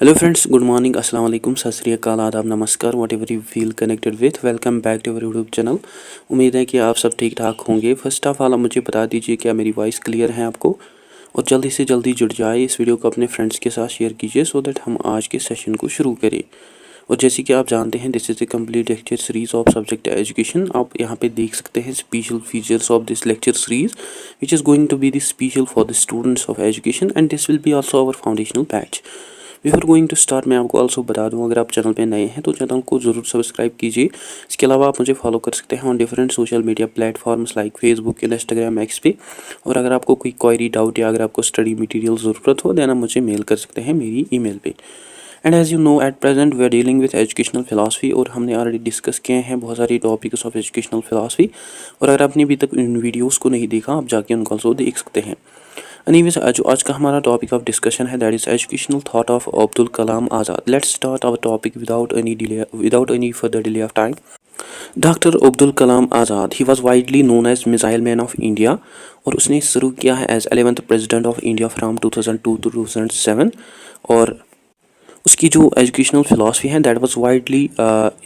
Hello friends, good morning, अस्सलाम वालेकुम, सत श्री अकाल, आदाब, नमस्कार, whatever you feel connected with. Welcome back to our YouTube channel. उम्मीद है कि आप सब ठीक ठाक होंगे। फर्स्ट ऑफ ऑल आप मुझे बता दीजिए क्या मेरी वॉइस क्लियर है आपको, और जल्दी से जल्दी जुड़ जाए। इस वीडियो को अपने फ्रेंड्स के साथ शेयर कीजिए सो दैट हम आज के सेशन को शुरू करें। और जैसे कि आप जानते हैं, this is a complete lecture series of subject education. आप यहाँ पे देख सकते हैं special features of this lecture series which is going to be the special for the students of education and this will be also our foundational batch. Before going to start, मैं आपको also बता दूं, अगर आप channel पे नए हैं तो चैनल को ज़रूर सब्सक्राइब कीजिए। इसके अलावा आप मुझे फॉलो कर सकते हैं on different social media platforms like Facebook, Instagram, x पे। और अगर आपको कोई क्वेरी, डाउट या अगर आपको स्टडी मटेरियल ज़रूरत हो देना, मुझे मेल कर सकते हैं मेरी ईमेल पे। And as you know, at present we are dealing with educational philosophy, और हमने ऑलरेडी डिस्कस किए हैं बहुत सारी टॉपिक्स ऑफ एजुकेशनल फिलासफी। और अगर आपने अभी तक इन वीडियोज़ को नहीं देखा, आप जाके उनको ऑल्सो देख सकते हैं। एनीवेज, जो आज का हमारा टॉपिक ऑफ डिस्कशन है that is educational thought of Abdul Kalam Azad. Let's start our topic without any further delay of time. Doctor Abdul Kalam Azad, he was widely known as missile man of India, और उसने शुरू किया है as 11th president of India from 2002 to 2007। और उसकी जो educational philosophy है that was widely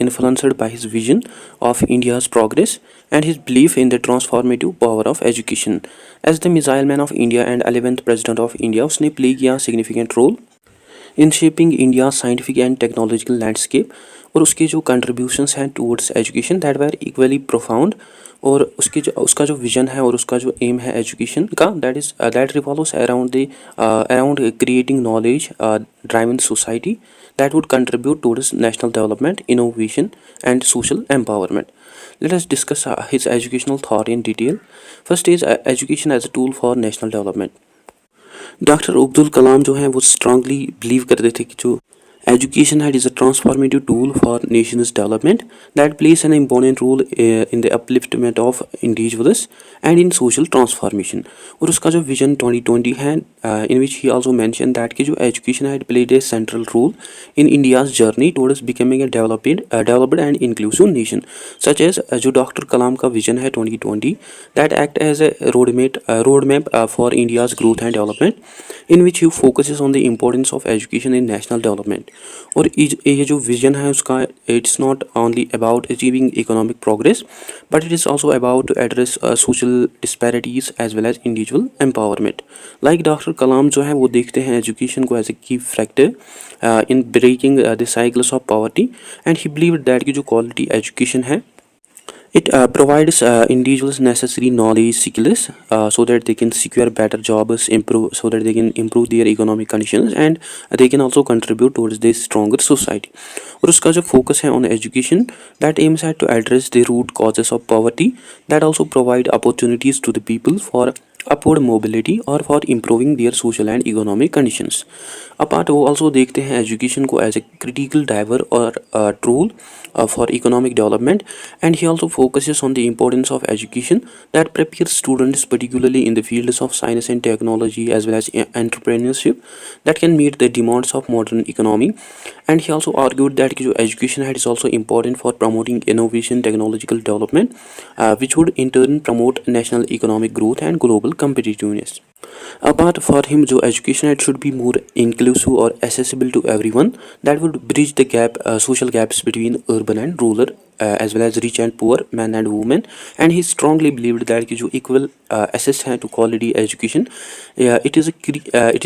influenced by his vision of India's progress and his belief in the transformative power of education. As the missile man of India and 11th president of India, उसने play किया significant role in shaping India scientific and technological landscape. और उसके जो contributions हैं towards education that were equally profound. और उसका जो vision है और उसका जो एम है एजुकेशन का, that revolves around creating knowledge driven society that would contribute towards national development, innovation, and social empowerment. Let us discuss his educational thought in detail. First is education as a tool for national development. Doctor Abdul Kalam जो हैं वो strongly believe करते थे कि जो education है is a transformative tool for nations development that place an important role in the upliftment of individuals and in social transformation. और उसका जो विजन 2020 है, in which he also mention that कि जो एजुकेशन है it played a central role in India's journey towards becoming a developed and inclusive nation. Such as जो doctor Kalam का vision है 2020 that act as a road map for India's growth and development in which you focuses on the importance of education in national development. और ये जो vision है उसका, it's not only about achieving economic progress but it is also about to address social disparities as well as individual empowerment. Like doctor Kalam जो है वो देखते हैं एजुकेशन को as a key factor in breaking the cycles of poverty, and he believe that की जो quality education है it provides individuals necessary knowledge skills so that they can secure better jobs, improve their economic conditions, and they can also contribute towards this stronger society. और उसका जो focus है on education that aims at to address the root causes of poverty, that also provide opportunities to the people for upward mobility or for improving their social and economic conditions. Apart वो also देखते हैं education को as a critical driver और tool for economic development, and he also focuses on the importance of education that prepares students particularly in the fields of science and technology as well as entrepreneurship that can meet the demands of modern economy. And he also argued that जो education is also important for promoting innovation, technological development, which would in turn promote national economic growth and global competitiveness. Apart for him, जो education it should be more inclusive or accessible to everyone, that would bridge the social gaps between urban and rural, as well as rich and poor, men and women. And he strongly believed that कि जो equal access है to quality education, it is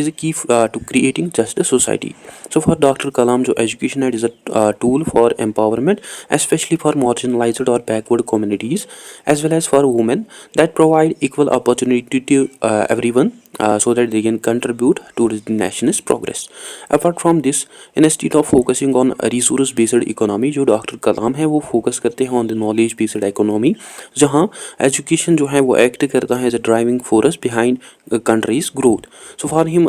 a key to creating just a society. So for Dr. Kalam, जो education is a tool for empowerment, especially for marginalized or backward communities, as well as for women, that provide equal opportunity to everyone, so that they can contribute to the nation's progress. Apart from this, instead of focusing on resource based economy, जो doctor Kalam है वो focus करते हैं on the knowledge based economy, जहाँ education जो है वो act करता है as a driving force behind country's growth. So for him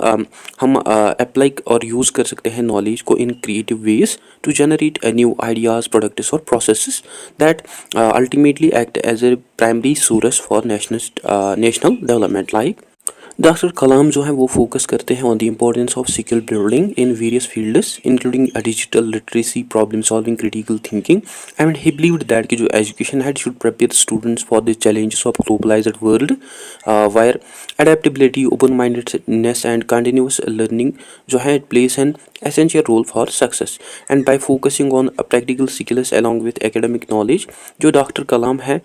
हम अप्लाई और यूज़ कर सकते हैं नॉलेज को in creative ways to generate new ideas, products और processes that ultimately act as a primary source for national development. Like doctor Kalam जो है वो फोकस करते हैं on the importance of skill building in various fields including digital literacy, problem solving, critical thinking and he believed that कि जो education है should prepare students for the challenges of globalised world wire adaptability, open mindedness and continuous learning जो है it place N essential role for success and by focusing on practical skills along with academic knowledge जो doctor Kalam है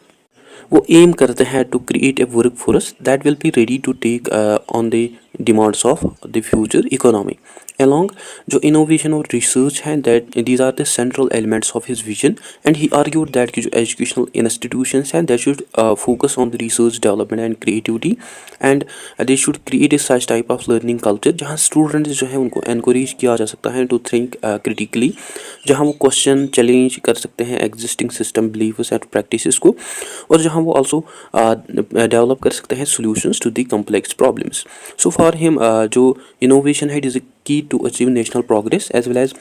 वो aim करते हैं to create a work force that will be ready to take on the demands of the future economy along जो innovation और research हैं that these are the central elements of his vision and he argued that कि जो educational institutions हैं that should focus on the research development and creativity and they should create a such type of learning culture जहाँ students जो है उनको encourage किया जा सकता है to think critically, जहाँ वो question challenge कर सकते हैं existing system beliefs and practices को और जहाँ वो also develop कर सकते हैं solutions to the complex problems. So for him जो innovation है it is a key to achieve national progress as well as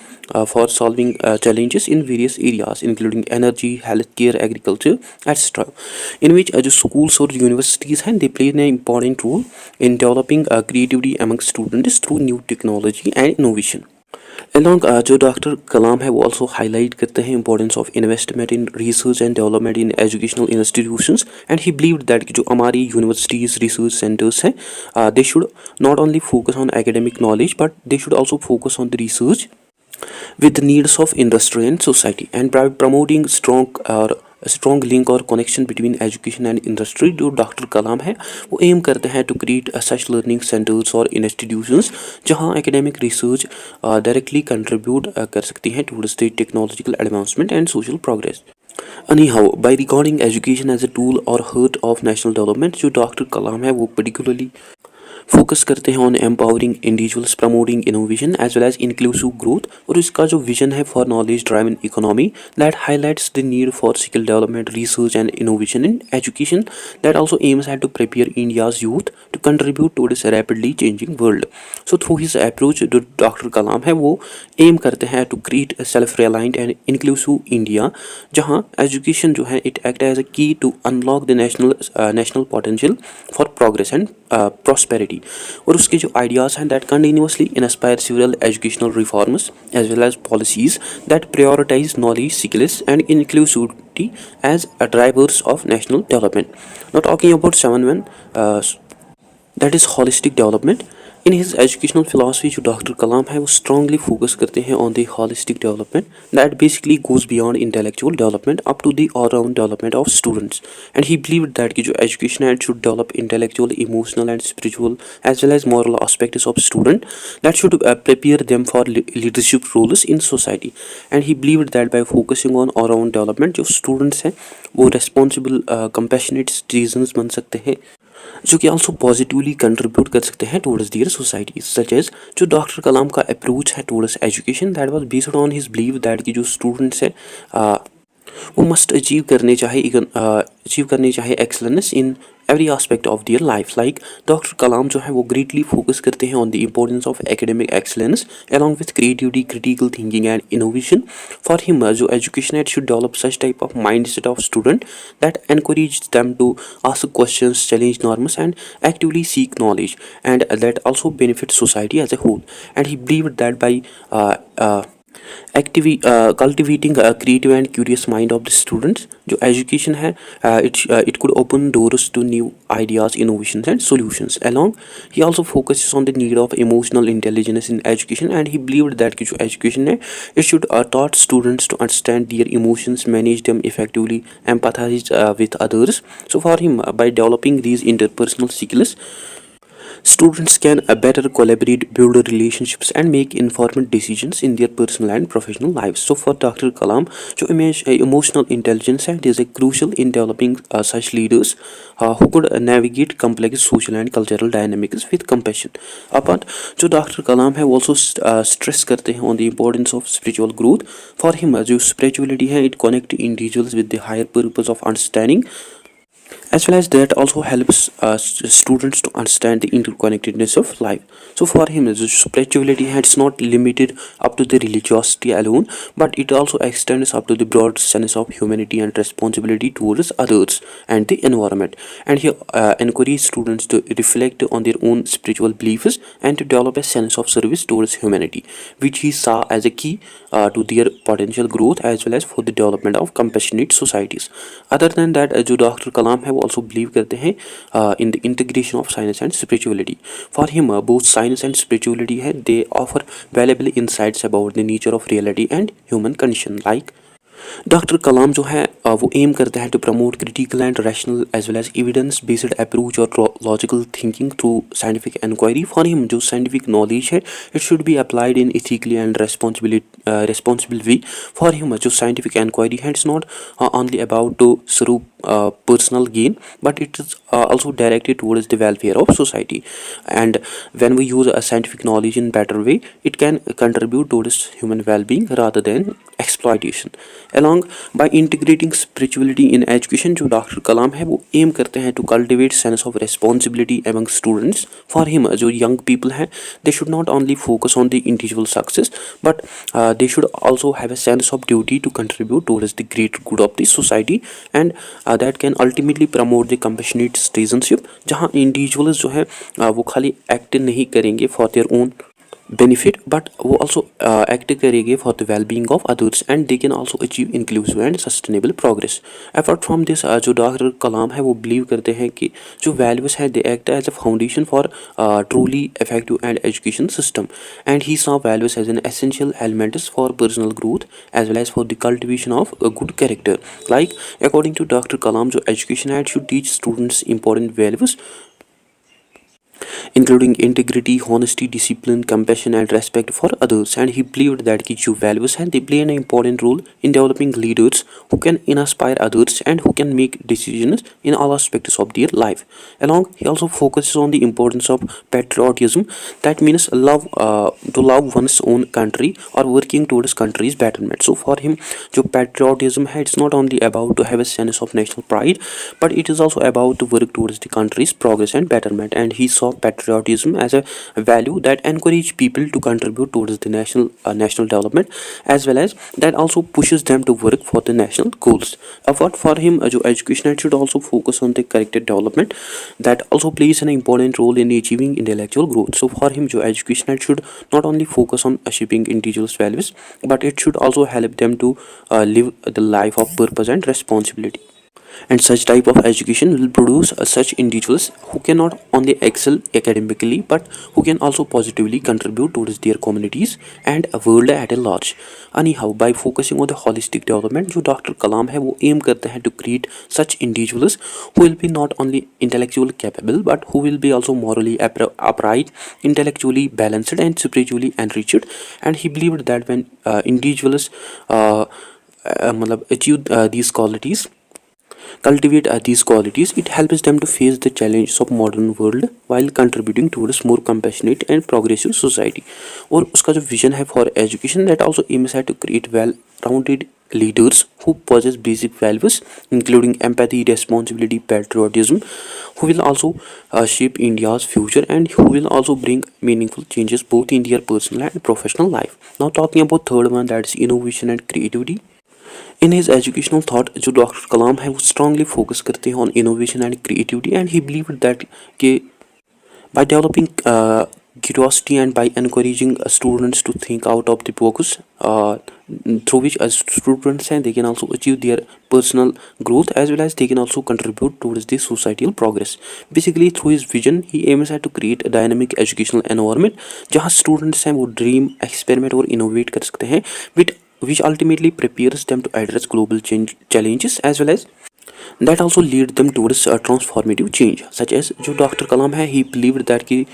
for solving challenges in various areas including energy, healthcare, agriculture, etc. in which जो schools और universities हैं they play an important role in developing creativity among students through new technology and innovation. Along जो doctor Kalam है वो also highlight करते हैं importance of investment in research and development in educational institutions and he believed that कि जो हमारी universities research centers हैं they should not only focus on academic knowledge but they should also focus on the research with the needs of industry and society and by promoting strong link और connection between education and industry जो doctor Kalam है वो aim करते हैं to create such learning centers और institutions जहाँ academic research directly contribute कर सकती हैं towards the technological advancement and social progress. Anyhow, by regarding education as a tool or heart of national development जो डॉक्टर कलाम है वो particularly फोकस करते हैं on empowering individuals, promoting innovation as well as inclusive growth और इसका जो vision है for knowledge driven economy that highlights the need for skill development, research and innovation in education that also aims at to prepare India's youth to contribute to this rapidly changing world. So through his approach जो doctor Kalam है वो aim करते हैं to create self reliant and inclusive India जहाँ education जो है it act as a key to unlock the national potential for progress and prosperity और उसके जो ideas हैं that continuously inspire several educational reforms as well as policies that prioritize knowledge, skills and inclusivity as drivers of national development. Now talking about 7 that is holistic development. In his educational philosophy जो doctor Kalam है वो strongly focus करते हैं on the holistic development that basically goes beyond intellectual development up to the all round development of students and he believe that कि जो education है should develop intellectual, emotional and spiritual as well as moral aspects of student that should prepare them for leadership roles in society and he believe that by focusing on all-round development जो students हैं वो responsible compassionate citizens बन सकते हैं जो कि also positively contribute कर सकते हैं टुवर्ड्स दियर सोसाइटी सच एज जो डॉक्टर कलाम का अप्रोच है towards education that was based on his believe that कि जो स्टूडेंट्स है वो मस्ट अचीव करने चाहिए excellence in every aspect of their life. Like Dr. Kalam जो है वो greatly focus करते हैं on the importance of academic excellence along with creativity, critical thinking and innovation. For him जो education it should develop such type of mindset of student that encourage them to ask questions, challenge norms and actively seek knowledge and that also benefit society as a whole. And he believed that by cultivating a creative and curious mind of the students जो education है it could open doors to new ideas, innovations and solutions. Along he also focuses on the need of emotional intelligence in education and he believed that कि जो education है it should taught students to understand their emotions, manage them effectively, empathize with others. So for him by developing these interpersonal skills students can better collaborate, build relationships and make informed decisions in their personal and professional lives. So for Dr. Kalam जो emotional intelligence है it is crucial in developing such leaders who could navigate complex social and cultural dynamics with compassion. But जो Dr. Kalam है वो also stress करते हैं on the importance of spiritual growth. For him जो spirituality है it connect individuals with the higher purpose of understanding as well as that also helps students to understand the interconnectedness of life. So for him, the spirituality is not limited up to the religiosity alone, but it also extends up to the broad sense of humanity and responsibility towards others and the environment. And he encourages students to reflect on their own spiritual beliefs and to develop a sense of service towards humanity, which he saw as a key to their potential growth as well as for the development of compassionate societies. Other than that जो doctor Kalam है वो also believe करते हैं in the integration of science and spirituality. For him both science and spirituality है they offer valuable insights about the nature of reality and human condition. Like doctor Kalam जो है वो aim करते हैं to promote critical and rational as well as evidence based approach और logical thinking through scientific inquiry. For him जो scientific knowledge है it should be applied in ethically and responsible way. For him जो scientific inquiry है it's not only about to serve personal gain, but it is also directed towards the welfare of society. And when we use a scientific knowledge in better way, it can contribute towards human well-being rather than exploitation. Along by integrating spirituality in education, जो doctor Kalam है वो aim करते हैं to cultivate sense of responsibility among students. For him जो young people हैं they should not only focus on the individual success, but they should also have a sense of duty to contribute towards the greater good of the society, and that can ultimately promote the compassionate citizenship, जहाँ individuals जो है वो खाली act नहीं करेंगे for their own benefit, but वो also act करेंगे for the well-being of others, and they can also achieve inclusive and sustainable progress. Apart from this, जो डॉक्टर कलाम है वो believe करते हैं कि जो values है they act as a foundation for truly effective and education system, and he saw values as an essential elements for personal growth as well as for the cultivation of a good character. Like according to Dr. Kalam, जो education है it should teach students important values including integrity, honesty, discipline, compassion and respect for others. And he believed that ki jo values हैं they play an important role in developing leaders who can inspire others and who can make decisions in all aspects of their life. Along, he also focuses on the importance of patriotism, that means love to love one's own country or working towards country's betterment. So for him जो patriotism है it's not only about to have a sense of national pride, but it is also about to work towards the country's progress and betterment. And he saw patriotism as a value that encourage people to contribute towards the national development, as well as that also pushes them to work for the national goals. But for him जो education should also focus on the character development, that also plays an important role in achieving intellectual growth. So for him जो education should not only focus on achieving individuals values, but it should also help them to live the life of purpose and responsibility. And such type of education will produce such individuals who can not only excel academically but who can also positively contribute towards their communities and a world at a large. Anyhow, by focusing on the holistic development, जो doctor Kalam है वो aim करते हैं to create such individuals who will be not only intellectually capable but who will be also morally upright, intellectually balanced and spiritually enriched. And he believed that when individuals achieve these qualities, cultivate these qualities, it helps them to face the challenges of modern world while contributing towards more compassionate and progressive society. और उसका जो vision है for education, that also aims at to create well-rounded leaders who possess basic values including empathy, responsibility, patriotism, who will also shape India's future and who will also bring meaningful changes both in their personal and professional life. Now talking about third one, that is innovation and creativity. In his educational thought, जो doctor Kalam है वो strongly focus करते हैं on innovation and creativity, and he believed that कि by developing curiosity and by encouraging students to think out of the box, through which as students and they can also achieve their personal growth as well as they can also contribute towards the societal progress. Basically through his vision he aims at to create a dynamic educational environment जहाँ students हैं वो dream, experiment और innovate कर सकते हैं, which ultimately prepares them to address global challenges as well as that also lead them towards a transformative change. Such as जो doctor Kalam है he believed that कि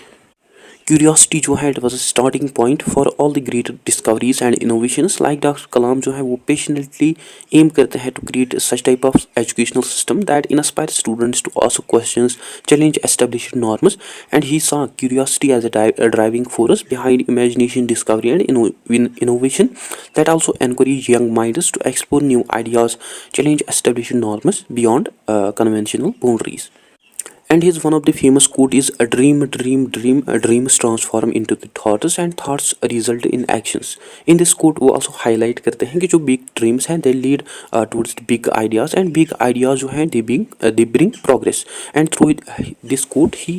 क्यूरियोसिटी जो है it was a starting point for all the greater discoveries and innovations. Like doctor Kalam जो है वो patiently aim करते हैं to create such type of educational system that inspire students to ask questions, challenge established norms, and he saw curiosity as a driving force behind imagination, discovery, and innovation that also encourage young minds to explore new ideas, challenge established norms beyond conventional boundaries. And his one of the famous quote is a dream, dreams transform into the thoughts and thoughts result in actions. In this quote वो also highlight करते हैं कि जो big dreams हैं they lead towards the big ideas, and big ideas जो हैं they bring progress. And through this quote he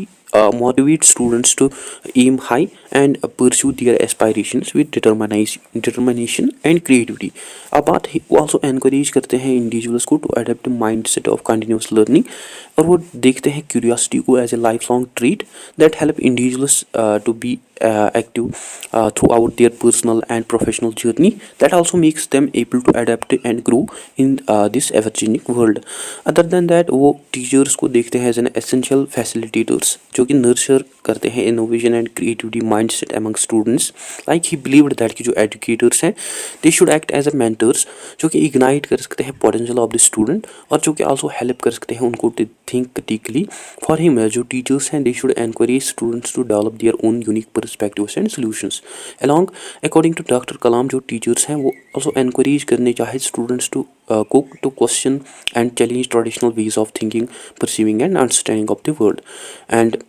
motivates students to aim high and pursue their aspirations with determination and creativity. But he also encourage करते हैं individuals को to adapt a mindset of continuous learning, और वो देखते हैं curiosity को as a lifelong trait that help individuals to be active throughout their personal and professional journey, that also makes them able to adapt and grow in this ever changing world. Other than that वो teachers को देखते हैं as an essential facilitators जो कि nurture करते हैं innovation and creativity mindset among students. Like he believed that कि जो educators हैं they should act as a mentors जो कि ignite कर सकते हैं potential of the student, और जो कि also help कर सकते हैं उनको to think critically. For him जो teachers हैं they should encourage students to develop their own unique perspectives and solutions. Along according to Dr. Kalam जो teachers हैं वो also encourage करने चाहे students to cook to question and challenge traditional ways of thinking, perceiving and understanding of the world. And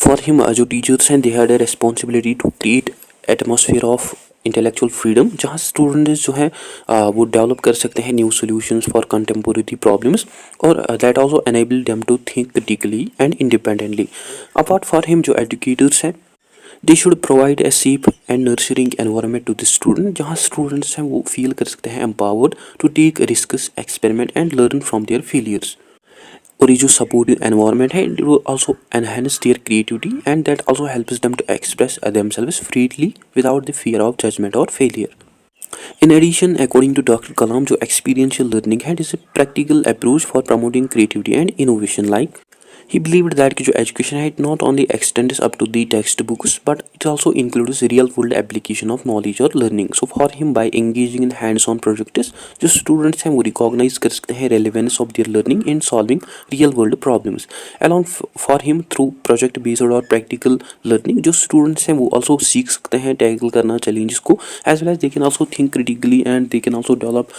for him जो teachers हैं they had a responsibility to create atmosphere of intellectual freedom जहाँ students जो है वो develop कर सकते हैं new solutions for contemporary problems, और that also enable them to think critically and independently. Apart for him जो एजुकेटर्स हैं they should provide a safe and nurturing environment to the student जहाँ स्टूडेंट्स हैं वो feel कर सकते हैं empowered to take risks, experiment and learn from their failures. और ये जो सपोर्टिव एनवायरनमेंट है it will also enhance their creativity and that also helps them to express themselves freely without the fear of judgement और failure. In addition, according to Dr. Kalam, जो experiential learning है, it is a practical approach for promoting creativity and innovation. Like he believed that कि जो education है it not only extends up to the textbooks but it also includes real world application of knowledge or learning. So for him by engaging in hands-on projects जो students हैं वो recognize कर सकते हैं relevance of their learning in solving real world problems. Along for him through project based और practical learning जो students हैं वो also सीख सकते हैं tackle करना challenges को, as well as they can also think critically and they can also develop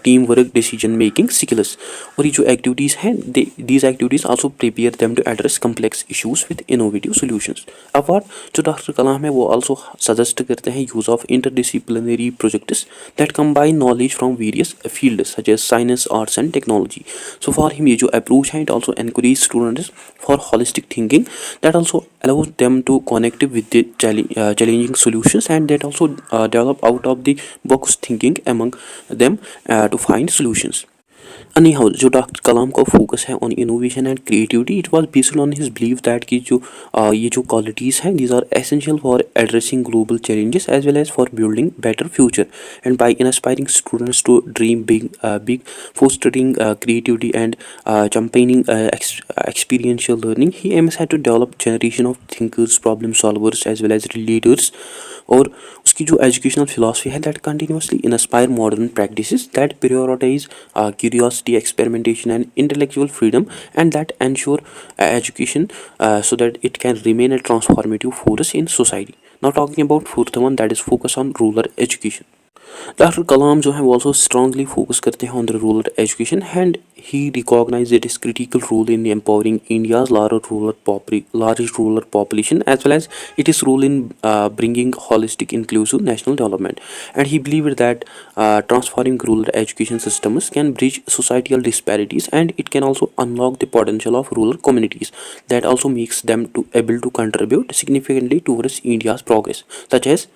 teamwork decision making skills. और ये जो activities हैं these activities also prepare them to address complex issues with innovative solutions. Apart जो doctor Kalam है वो also suggest करते हैं use of interdisciplinary projects that combine knowledge from various fields such as science, arts and technology. So for him ये जो approach है it also encourage students for holistic thinking that also allows them to connect with the challenging solutions and that also develop out of the box thinking among them to find solutions. Anyhow, जो doctor Kalam का focus है on innovation and creativity it was based on his believe that कि जो ये जो qualities हैं these are essential for addressing global challenges as well as for building better future. And by inspiring students to dream big fostering creativity and championing experiential learning, he aims at to develop generation of thinkers, problem solvers as well as leaders. और उसकी जो educational philosophy है that continuously inspire modern practices that prioritise curiosity, experimentation and intellectual freedom and that ensure education so that it can remain a transformative force in society. Now talking about fourth one, that is focus on rural education. Doctor Kalam जो है वो also strongly focus करते हैं on the rural education and he recognized its critical role in empowering India's large rural population as well as its role in bringing holistic inclusive national development. And he believed that transforming rural education systems can bridge societal disparities and it can also unlock the potential of rural communities that also makes them to able to contribute significantly towards India's progress, such as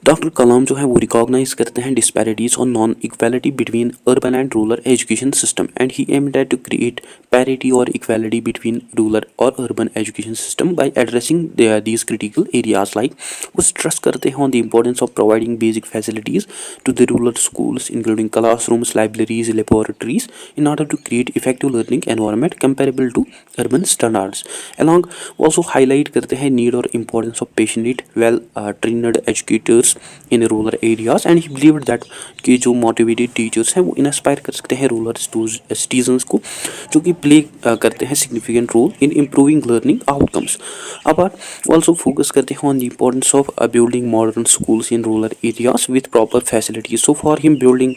doctor Kalam जो है वो recognise करते हैं disparities और non equality between urban and rural education system and he aimed at to create parity और equality between rural और urban education system by addressing these critical areas like वो stress करते हैं on the importance of providing basic facilities to the rural schools including classrooms, libraries, laboratories in order to create effective learning environment comparable to urban standards. Along also highlight करते हैं need और importance of passionate, well trained educators in rural areas and he believed that कि जो motivated teachers हैं वो inspire कर सकते हैं rural citizens को जो कि play करते हैं significant role in improving learning outcomes. But also focus करते हैं on the importance of building modern schools in rural areas with proper facilities. So for him building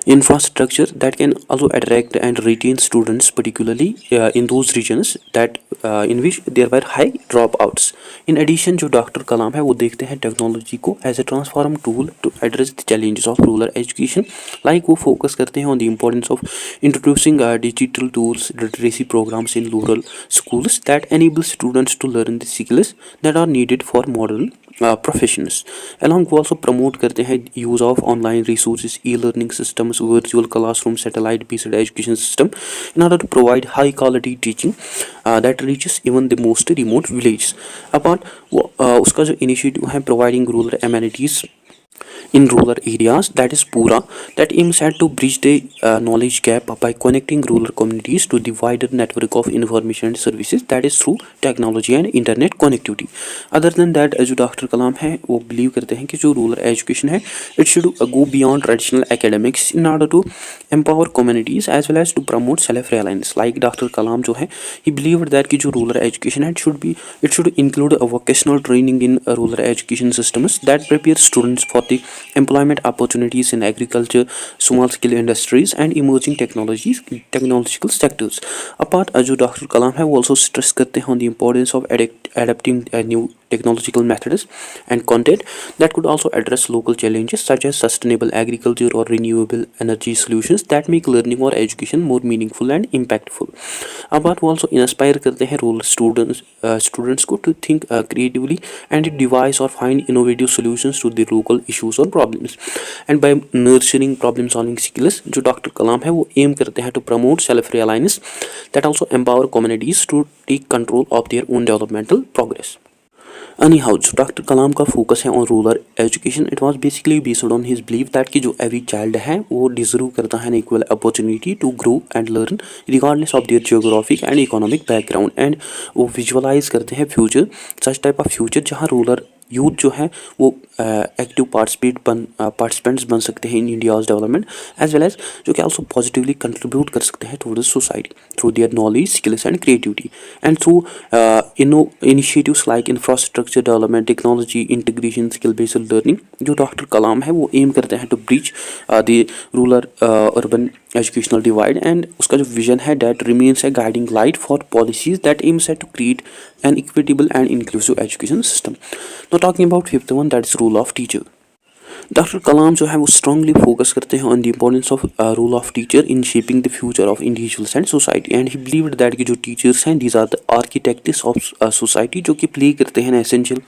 infrastructure that can also attract and retain students particularly in those regions that in which there were high dropouts. In addition जो doctor Kalam है वो देखते हैं technology को as a transform tool to address the challenges of rural education like वो focus करते हैं on the importance of introducing digital tools literacy programmes in rural schools that enable students to learn the skills that are needed for modern professions. Along वो also promote करते हैं use of online resources, e-learning systems, virtual classroom, satellite based education system in order to provide high quality teaching that reaches even the most remote villages. Apart वो उसका जो initiative है providing rural amenities in rural areas that is Pura that aims at to bridge the knowledge gap by connecting rural communities to the wider network of information and services that is through technology and internet connectivity. Other than that जो doctor Kalam है वो believe करते हैं कि जो rural education है it should go beyond traditional academics in order to empower communities as well as to promote self-reliance. Like doctor Kalam जो है he believed that कि जो rural education है it should include a vocational training in rural education systems that prepare students for the employment opportunities in agriculture, small scale industries and emerging technological sectors. Apart जो doctor Kalam है वो also stress करते हैं on the importance of adapting new technological methods and content that could also address local challenges such as sustainable agriculture or renewable energy solutions that make learning or education more meaningful and impactful. Apart वो also inspire करते हैं rural students को to think creatively and devise or find innovative solutions to the local issues or problems. And by nurturing problem solving skills जो doctor Kalam है वो aim करते हैं to promote self reliance that also empower communities to take control of their own developmental progress. Anyhow, जो doctor Kalam का focus है on rural education it was basically based on his believe that कि जो every child है वो deserve करता है an equal opportunity to grow and learn regardless of their geographic and economic background and वो visualise करते हैं future such type of future जहाँ रूरल यूथ जो है वो एक्टिव पार्टिसिपेंट्स बन सकते हैं in India's development as well as जो कि आल्सो पॉजिटिवली कंट्रीब्यूट कर सकते हैं towards society through their knowledge skills and creativity and through initiatives like infrastructure development technology integration skill based learning जो डॉक्टर कलाम है वो एम करते हैं to bridge the rural urban educational divide and उसका जो vision है that remains a guiding light for policies that aims at to create an equitable and inclusive education system. Now talking about fifth one that is role of teacher. Doctor Kalam जो है वो strongly focus करते हैं on the importance of role of teacher in shaping the future of individuals and society and he believed that कि जो teachers हैं these are the architects of society जो कि प्ले करते हैं essential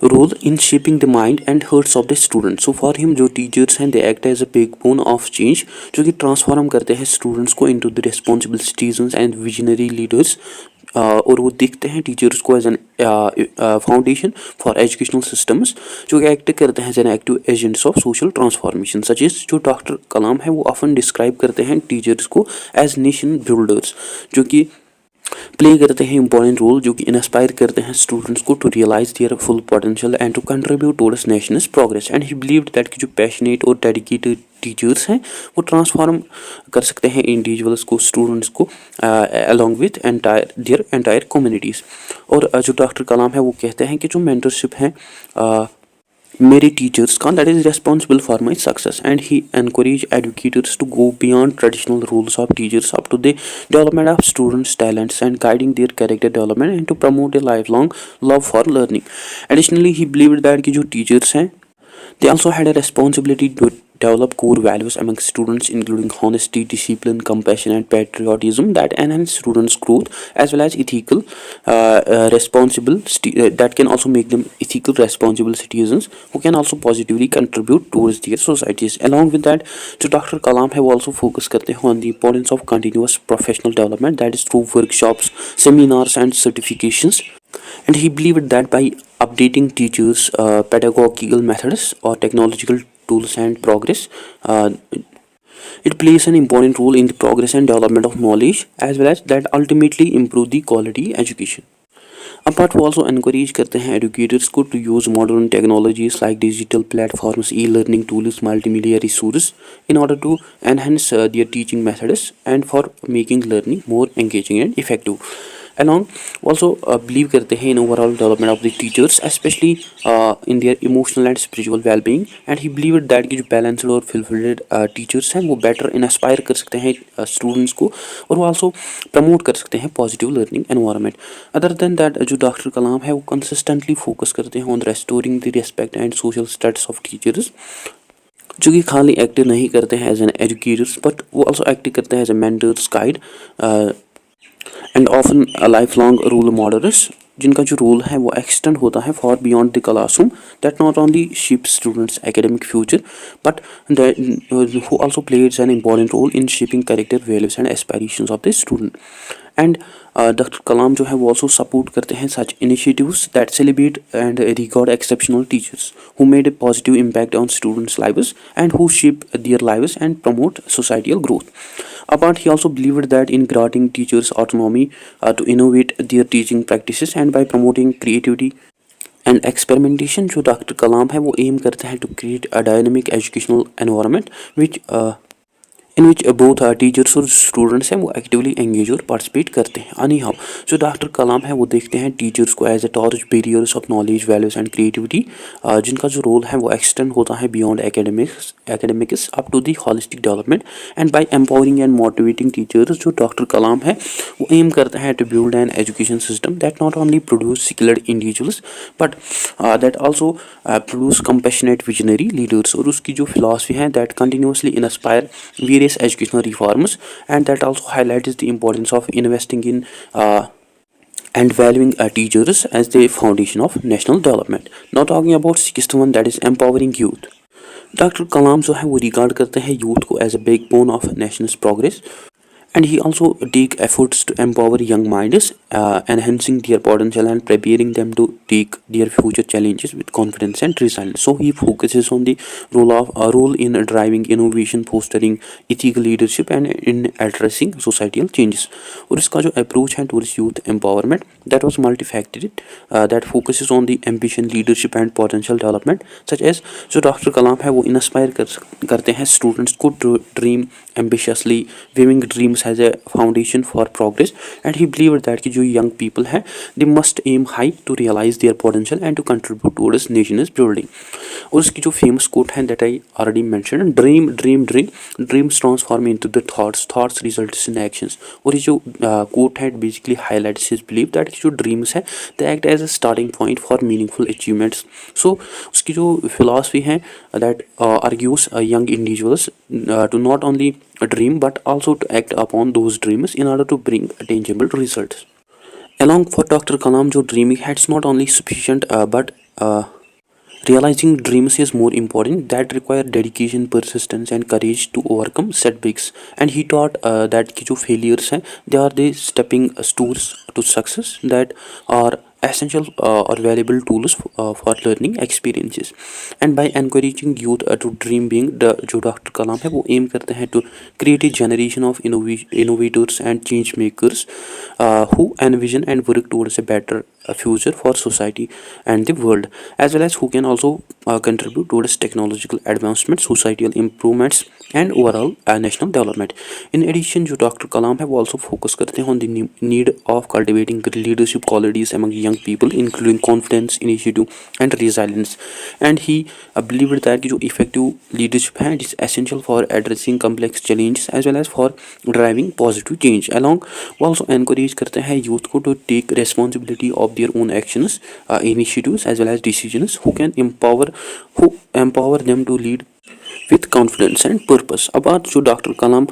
role in shaping the mind and hearts of the students. So for him जो teachers हैं they act as a backbone of change जो कि transform करते हैं students को into the responsible citizens and visionary leaders और वो देखते हैं टीचर्स को as an foundation for educational systems जो कि एक्ट करते हैं as an active agents of social transformation such is जो डॉक्टर कलाम है वो ऑफन डिस्क्राइब करते हैं टीचर्स को एज नेशन बिल्डर्स जो कि प्ले करते हैं इंपॉर्टेंट रोल जो कि इंस्पायर करते हैं स्टूडेंट्स को to realise their full potential and to contribute towards national progress and he believed that कि जो पैशनेट और डेडिकेटेड टीचर्स हैं वो ट्रांसफॉर्म कर सकते हैं इंडिविजुअल्स को स्टूडेंट्स को along with their entire communities और जो डॉक्टर कलाम है वो कहते हैं कि जो मेंटरशिप है मेरे टीचर्स का that is responsible for my success and he encourage educators to go beyond traditional rules of teachers up to the development of students talents and guiding their character development and to promote a life long love for learning additionally he believed that कि जो teachers हैं they also had a responsibility to develop core values among students, including honesty, discipline, compassion, and patriotism that enhance students' growth, as well as ethical, that can also make them ethical, responsible citizens who can also positively contribute towards their societies. Along with that, so Dr. Kalam have also focused करते हैं on the importance of continuous professional development, that is through workshops, seminars, and certifications. And he believed that by updating teachers' pedagogical methods or technological tools and progress, it plays an important role in the progress and development of knowledge, as well as that ultimately improve the quality education. Apart, वो also encourage करते हैं educators को to use modern technologies like digital platforms, e-learning tools, multimedia resources in order to enhance their teaching methods and for making learning more engaging and effective. Along also believe करते हैं in overall development of the teachers, especially in their emotional and spiritual well-being. And he believed that कि जो balanced और fulfilled teachers हैं वो better inspire कर सकते हैं students को, और वो also promote कर सकते हैं positive learning environment. Other than that, जो डॉक्टर कलाम है वो consistently focus करते हैं on restoring the respect and social status of teachers, जो कि खाली एक्ट नहीं करते हैं एज एन एजुकेटर्स, बट वो ऑल्सो एक्ट करते हैं as a mentors guide and often life long role models, जिनका जो रोल है वो एक्सटेंड होता है for beyond the classroom, that not only shape students academic future but who also plays an important role in shaping character, values and aspirations of the student. And Dr. Kalam जो है वो also support करते हैं such initiatives that celebrate and regard exceptional teachers who made a positive impact on students' lives and who shape their lives and promote societal growth. Apart, he also believed that in granting teachers autonomy to innovate their teaching practices and by promoting creativity and experimentation, जो doctor Kalam है वो aim करते हैं to create a dynamic educational environment which in which both teachers और students हैं वो actively engage और participate करते हैं. Anyhow, जो डॉक्टर कलाम है वो देखते हैं teachers को as a torch bearers of knowledge, values and creativity, जिनका जो role है वो extend होता है beyond academics up to the holistic development. And by empowering and motivating teachers, जो डॉक्टर कलाम है वो aim करते हैं to build an education system that not only produce skilled individuals but that also produce compassionate visionary leaders. और उसकी जो philosophy है that continuously inspire various educational reforms, and that also highlights the importance of investing in and valuing teachers as the foundation of national development. Now talking about sixth one, that is empowering youth. Doctor Kalam जो है वो regard करते हैं youth को as a backbone of national progress, and he also take efforts to empower young minds, enhancing their potential and preparing them to take their future challenges with confidence and resilience. So he focuses on the role in driving innovation, fostering ethical leadership and in addressing societal changes. और इसका जो approach है towards youth empowerment, that was multifaceted, that focuses on the ambition, leadership and potential development, such as जो doctor Kalam है वो inspire करते हैं students को dream ambitiously, viewing dreams as a foundation for progress. And he believed that कि जो young people हैं they must aim high to realize their potential and to contribute towards nation's building. और उसकी जो famous quote है that I already mentioned, dreams transform into the thoughts results in actions. और ये जो quote है basically highlights his belief that कि जो dreams है they act as a starting point for meaningful achievements. So उसकी जो philosophy है that argues young individuals to not only dream but also to act upon those dreams in order to bring tangible results. Along for Dr. Kalam, जो dreaming it's not only sufficient but realizing dreams is more important, that require dedication, persistence and courage to overcome setbacks. And he taught that कि जो failures हैं they are the stepping stools to success that are essential or valuable tools for learning experiences. And by encouraging youth to dream being, जो doctor Kalam है वो aim करते हैं to create a generation of innovators and change makers who envision and work towards a better future for society and the world, as well as who can also contribute towards technological advancement, societal improvements and overall national development. In addition, जो doctor Kalam है वो also focus करते हैं on the need of cultivating leadership qualities among young people, including confidence, initiative and resilience. And he believed that कि जो effective leadership है it is essential for addressing complex challenges as well as for driving positive change. Along वो also encourage करते हैं youth को to take responsibility of their own actions, initiatives as well as decisions, who empower them to lead with confidence and purpose. अब बात जो doctor Kalam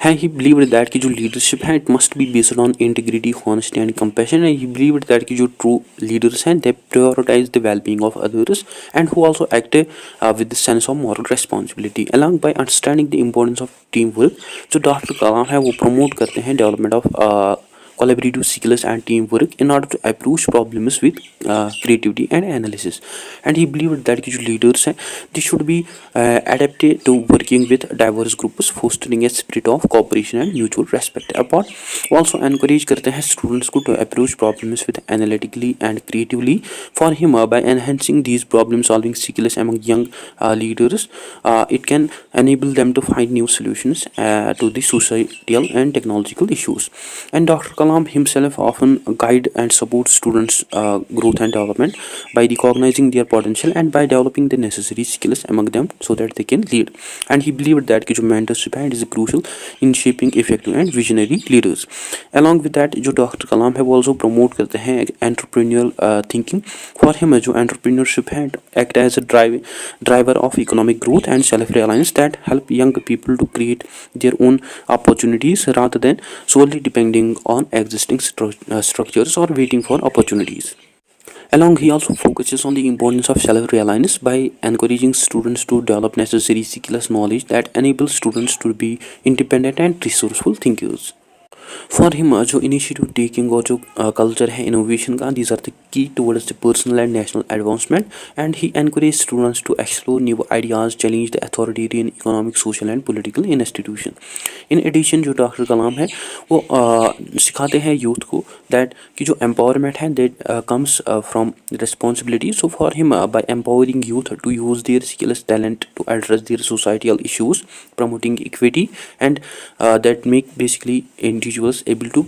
है, ही believed that की जो लीडरशिप है it must be based on integrity, honesty and compassion. And he believed that की जो true leaders हैं they prioritise the wellbeing of others and who also act with the sense of moral responsibility along by understanding the importance of team work. जो doctor Kalam है वो promote करते हैं development of collaborative skills and teamwork in order to approach problems with creativity and analysis. And he believed that जो leaders हैं they should be adapted to working with diverse groups, fostering a spirit of cooperation and mutual respect. Apart also encourage करते हैं students को to approach problems with analytically and creatively. For him by enhancing these problem solving skills among young leaders it can enable them to find new solutions to the societal and technological issues. And Dr. Kalam himself often guide and support students' growth and development by recognizing their potential and by developing the necessary skills among them so that they can lead. And he believed that कि जो mentorship है it is crucial in shaping effective and visionary leaders. Along with that जो Dr. Kalam है वो also promote करते हैं entrepreneurial thinking. For him जो entrepreneurship है act as a driver of economic growth and self-reliance that help young people to create their own opportunities rather than solely depending on existing structures or waiting for opportunities. Along, he also focuses on the importance of self-reliance by encouraging students to develop necessary skills knowledge that enable students to be independent and resourceful thinkers. For him जो initiative taking और जो culture है innovation का these are the key towards the personal and national advancement. And he encouraged students to explore new ideas, challenge the authoritarian economic, social and political institution. In addition जो doctor Kalam है वो सिखाते हैं youth को that कि जो empowerment है that comes from responsibility. So for him by empowering youth to use their skills, talent to address their societal issues, promoting equity and that make basically individuals able to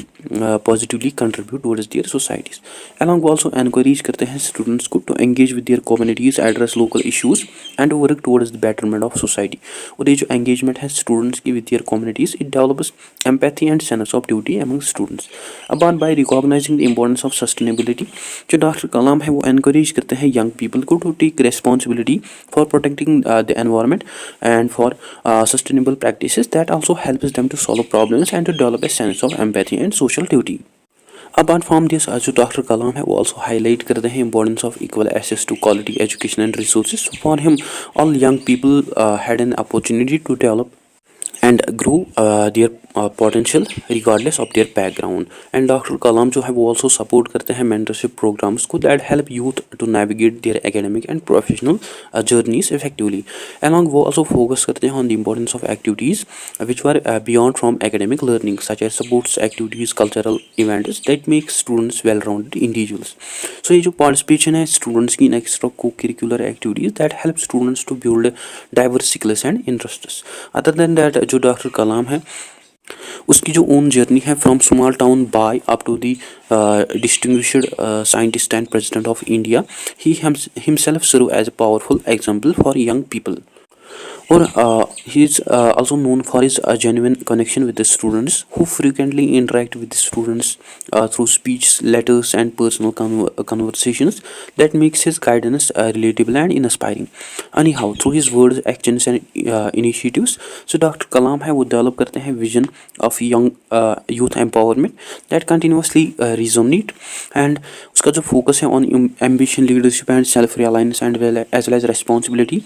positively contribute towards their societies. Along also encourage करते हैं students को to engage with their communities, address local issues and work towards the betterment of society. और ये जो engagement है students की with their communities it develops empathy and sense of duty among students. About by recognizing the importance of sustainability जो doctor Kalam है वो encourage करते हैं young people को to take responsibility for protecting the environment and for sustainable practices that also helps them to solve problems and to develop a sense of empathy and social duty. Apart from this जो doctor Kalam है वो also highlight करते हैं importance of equal access to quality education and resources. So for him all young people had an opportunity to develop and grow their potential regardless of their background. And doctor Kalam जो है वो also support करते हैं mentorship programs को that help youth to navigate their academic and professional journeys effectively. Along वो also focus करते हैं on the importance of activities which were beyond from academic learning such as sports activities, cultural events that make students well-rounded individuals. So ये जो participation है students की in extra co-curricular activities that help students to build diverse skills and interests. Other than that जो doctor Kalam है उसकी जो own journey है from small town by up to the distinguished scientist and president of India he himself serve as a powerful example for young people. Or he is also known for his genuine connection with the students who frequently interact with the students through speech, letters and personal conversations that makes his guidance relatable and inspiring. Anyhow through his words, actions and initiatives so Dr. Kalam है वो develop करते हैं vision of young youth empowerment that continuously resonate. And उसका जो focus है on ambition, leadership and self-reliance and as well as responsibility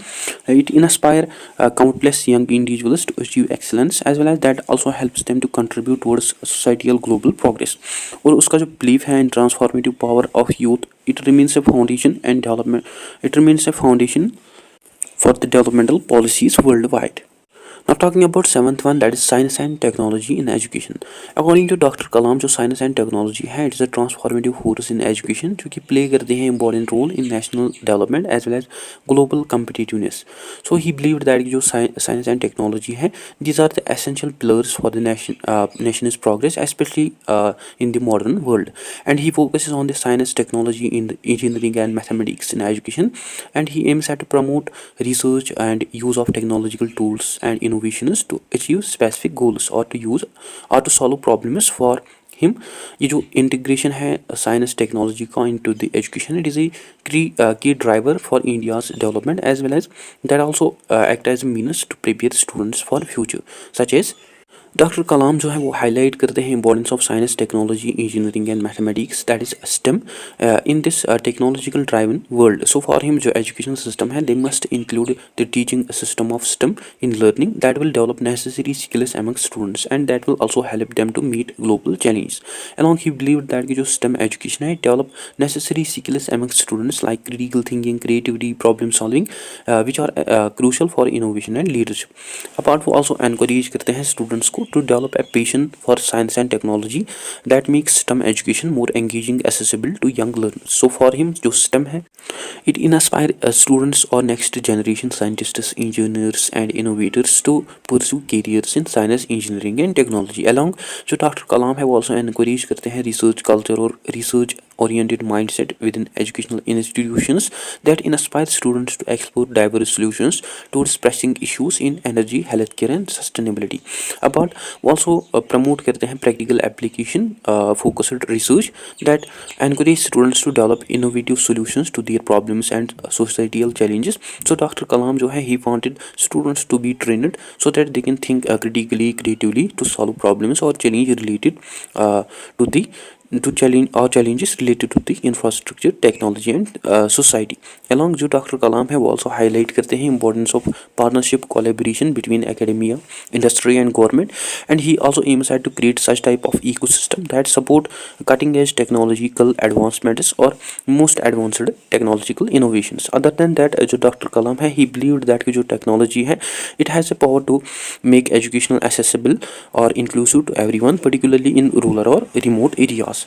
it inspire countless young individuals to achieve excellence as well as that also helps them to contribute towards societal global progress. और उसका जो belief है in transformative power of youth it remains a foundation and development it remains a foundation for the developmental policies worldwide. Now talking about seventh one that is science and technology in education. According to Dr. Kalam जो science and technology है it is a transformative force in education जो कि play करते हैं important role in national development as well as global competitiveness. So he believed that जो science and technology है these are the essential pillars for the nation's progress especially in the modern world. And he focuses on the science, technology, in the engineering and mathematics in education and he aims at to promote research and use of technological tools and innovations to achieve specific goals or to solve problems for him ये जो integration है science technology का into the education, it is a key driver for India's development, as well as that also act as a means to prepare students for future, such as doctor Kalam जो है वो highlight करते हैं importance of science technology engineering and mathematics, that is STEM in this technological driven world. So for him जो education system है, they must include the teaching system of STEM in learning that will develop necessary skills among students and that will also help them to meet global challenge. Along he believe that की जो STEM education है develop necessary skills among students like critical thinking, creativity, problem solving, which are crucial for innovation and leadership. Apart वो also encourage करते हैं students को to develop a passion for science and technology that makes STEM education more engaging, accessible to young learners. So for him जो STEM है, it inspire students or next generation scientists, engineers and innovators to pursue careers in science, engineering and technology. Along जो doctor Kalam है वो also encourage करते हैं research culture और research oriented mindset within educational institutions that inspire students to explore diverse solutions towards pressing issues in energy, healthcare and sustainability. About also promote करते हैं practical application focused research that encourage students to develop innovative solutions to their problems and societal challenges. So Dr. Kalam जो है he wanted students to be trained so that they can think critically, creatively to solve problems or challenge related to challenges related to the infrastructure, technology and society. Along जो doctor Kalam है वो also highlight करते हैं importance of partnership collaboration between academia, industry and government, and he also aims at to create such type of ecosystem that support cutting edge technological advancements or most advanced technological innovations. Other than that जो doctor Kalam है he believed that की जो technology है it has a power to make educational accessible or inclusive to everyone, particularly in rural or remote areas.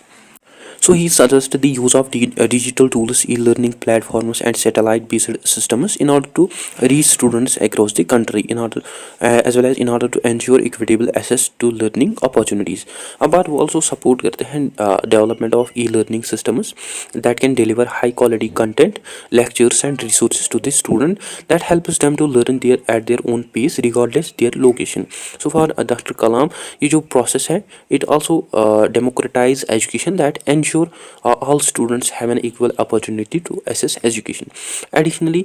So he suggested the use of digital tools, e-learning platforms and satellite-based systems in order to reach students across the country, in order as well as in order to ensure equitable access to learning opportunities. But we also support करते हैं development of e-learning systems that can deliver high-quality content, lectures and resources to the student that helps them to learn at their own pace regardless their location. So for Dr. Kalam ये जो process है it also democratize education that ensure all students have an equal opportunity to access education. Additionally,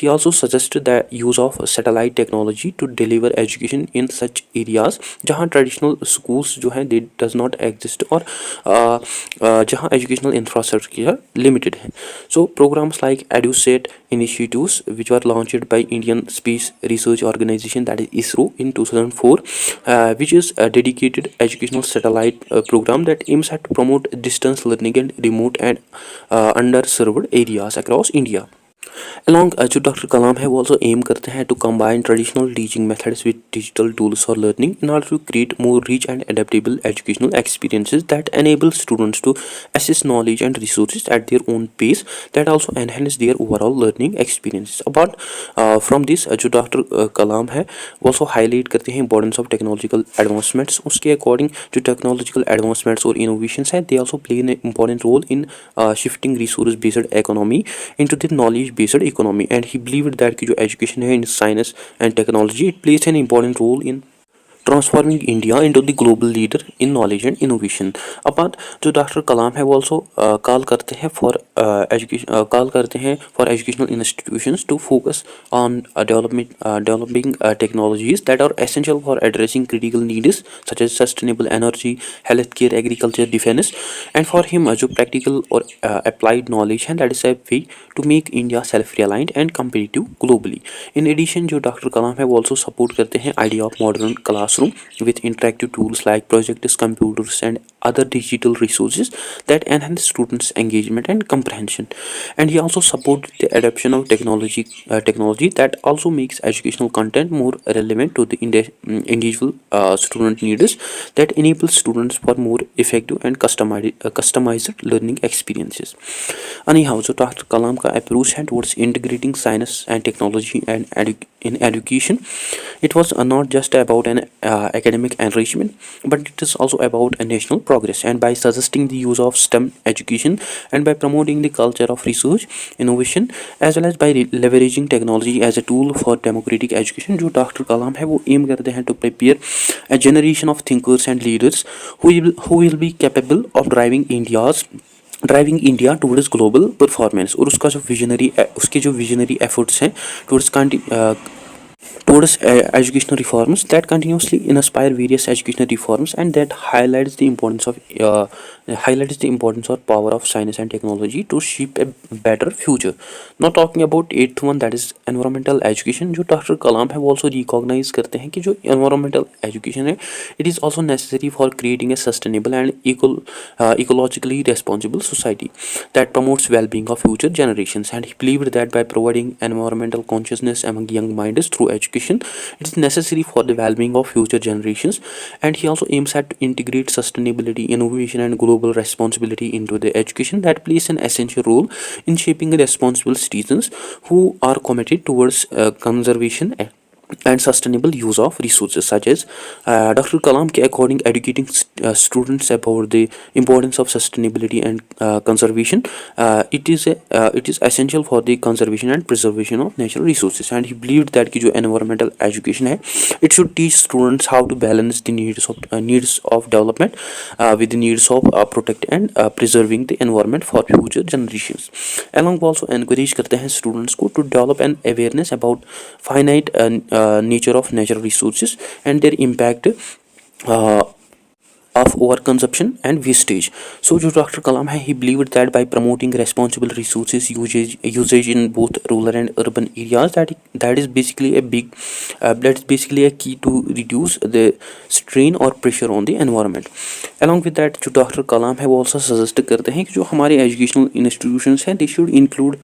he also suggested the use of satellite technology to deliver education in such areas जहाँ traditional schools जो हैं they does not exist और जहाँ educational infrastructure limited है. So programs like EduSat initiatives which were launched by Indian Space Research Organization, that is ISRO, in 2004, which is a dedicated educational satellite program that aims at to promote distance learning in remote and underserved areas across India. Along जो doctor Kalam है वो also aim करते हैं to combine traditional teaching methods with digital tools for learning in order to create more rich and adaptable educational experiences that enable students to access knowledge and resources at their own pace that also enhance their overall learning experiences. Apart from this जो doctor Kalam है वो also highlight करते हैं importance of technological advancements. उसके according जो technological advancements और innovations हैं they also play an important role in shifting resource based economy into the knowledge based economy, and he believed that की जो education है in science and technology it plays an important role in transforming India into the global leader in knowledge and innovation. Apart जो doctor Kalam है वो also call करते हैं for educational institutions to focus on developing technologies that are essential for addressing critical needs such as sustainable energy, healthcare, agriculture, defense, and for him जो practical or applied knowledge है that is a way to make India self-reliant and competitive globally. In addition जो doctor Kalam है वो also support करते हैं idea of modern classroom with interactive tools like projectors, computers and other digital resources that enhance students engagement and comprehension. And he also supports the adoption of technology that also makes educational content more relevant to the individual student needs, that enables students for more effective and customized learning experiences. Anyhow, so Dr. Kalam ka approach है towards integrating science and technology and in education. It was not just about an academic enrichment, but it is also about a national progress. And by suggesting the use of STEM education and by promoting the culture of research, innovation, as well as by leveraging technology as a tool for democratic education, जो doctor Kalam है वो aim करते हैं to prepare a generation of thinkers and leaders who will be capable of driving India towards global performance. और उसका जो visionary उसके जो विजनरी एफर्ट्स हैं towards educational reforms that continuously inspire various educational reforms, and that highlights the importance or power of science and technology to shape a better future. Now talking about eighth one, that is environmental education, जो doctor Kalam है वो also recognize करते हैं कि जो environmental education है it is also necessary for creating a sustainable and ecologically responsible society that promotes well-being of future generations. And he believed that by providing environmental consciousness among young minds through education, it is necessary for the well-being of future generations. And he also aims at to integrate sustainability, innovation, and global responsibility into the education that plays an essential role in shaping responsible citizens who are committed towards conservation and sustainable use of resources, such as Dr. Kalam ke according educating students about the importance of sustainability and conservation, it is essential for the conservation and preservation of natural resources. And he believed that ki jo environmental education hai it should teach students how to balance the needs of development with the needs of protect and preserving the environment for future generations. Along also encourage करते हैं students को to develop an awareness about finite nature of natural resources and their impact of overconsumption and wastage. So जो doctor Kalam है he believed that by promoting responsible resources usage in both rural and urban areas, that is basically a key to reduce the strain or pressure on the environment. Along with that जो doctor Kalam है वो also suggest करते हैं कि जो हमारे educational institutions हैं they should include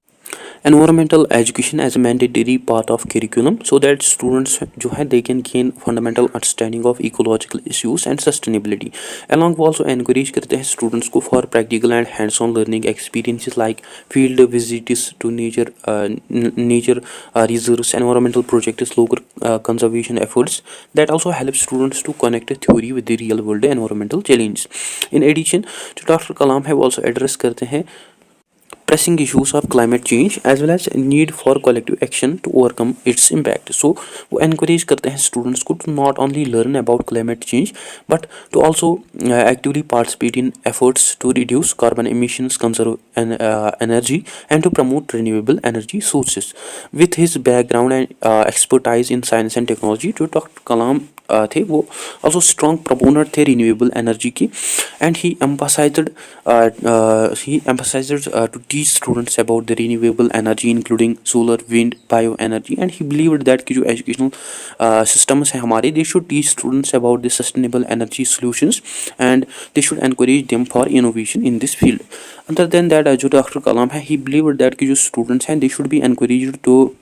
environmental education as a mandatory part of curriculum, so that students जो है they can gain fundamental understanding of ecological issues and sustainability. Along वो also encourage करते हैं students को for practical and hands-on learning experiences like field visits to nature reserves, environmental projects, local conservation efforts that also help students to connect theory with the real world environmental challenge. In addition जो doctor Kalam है वो also address करते हैं pressing issues of climate change as well as need for collective action to overcome its impact. So वो encourage करते हैं students को to not only learn about climate change but to also actively participate in efforts to reduce carbon emissions, conserve energy, and to promote renewable energy sources. With his background and expertise in science and technology, जो doctor कलाम थे वो also strong proponent थे renewable energy की, and he emphasized to teach students about the renewable energy including solar, wind, bioenergy. And he believed that कि जो educational systems हैं हमारे they should teach students about the sustainable energy solutions and they should encourage them for innovation in this field. Other than that जो doctor Kalam है he believed that कि जो students हैं they should be encouraged to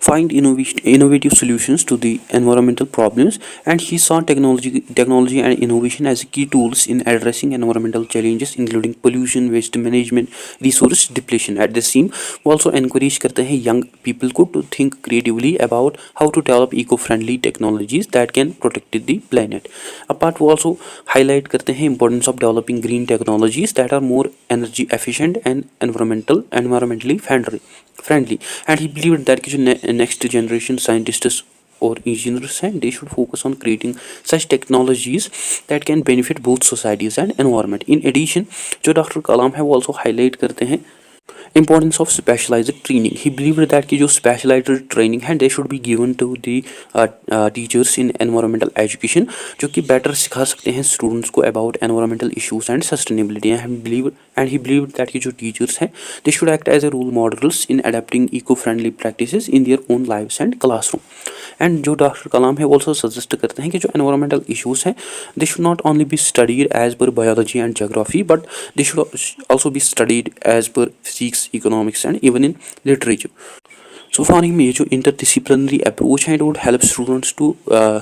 find innovative solutions to the environmental problems, and he saw technology and innovation as key tools in addressing environmental challenges including pollution, waste management, resource depletion. At the same वो also encourage करते हैं young people को to think creatively about how to develop eco-friendly technologies that can protect the planet. Apart वो also highlight करते हैं importance of developing green technologies that are more energy efficient and environmentally friendly. And he believed that कि जो next generation scientists or engineers हैं they should focus on creating such technologies that can benefit both societies and environment. In addition जो doctor Kalam है वो also highlight करते हैं importance of specialized training. He believed that कि जो specialized training है they should be given to the teachers in environmental education जो कि better सिखा सकते हैं students को about environmental issues and sustainability. And he believed that कि जो teachers हैं they should act as a role models in adapting eco-friendly practices in their own lives and classroom. And जो डॉक्टर कलाम है also suggest करते हैं कि जो environmental issues हैं they should not only be studied as per biology and geography but they should also be studied as per physics, economics, and even in literature. So for him ये जो interdisciplinary approach है, it would help students to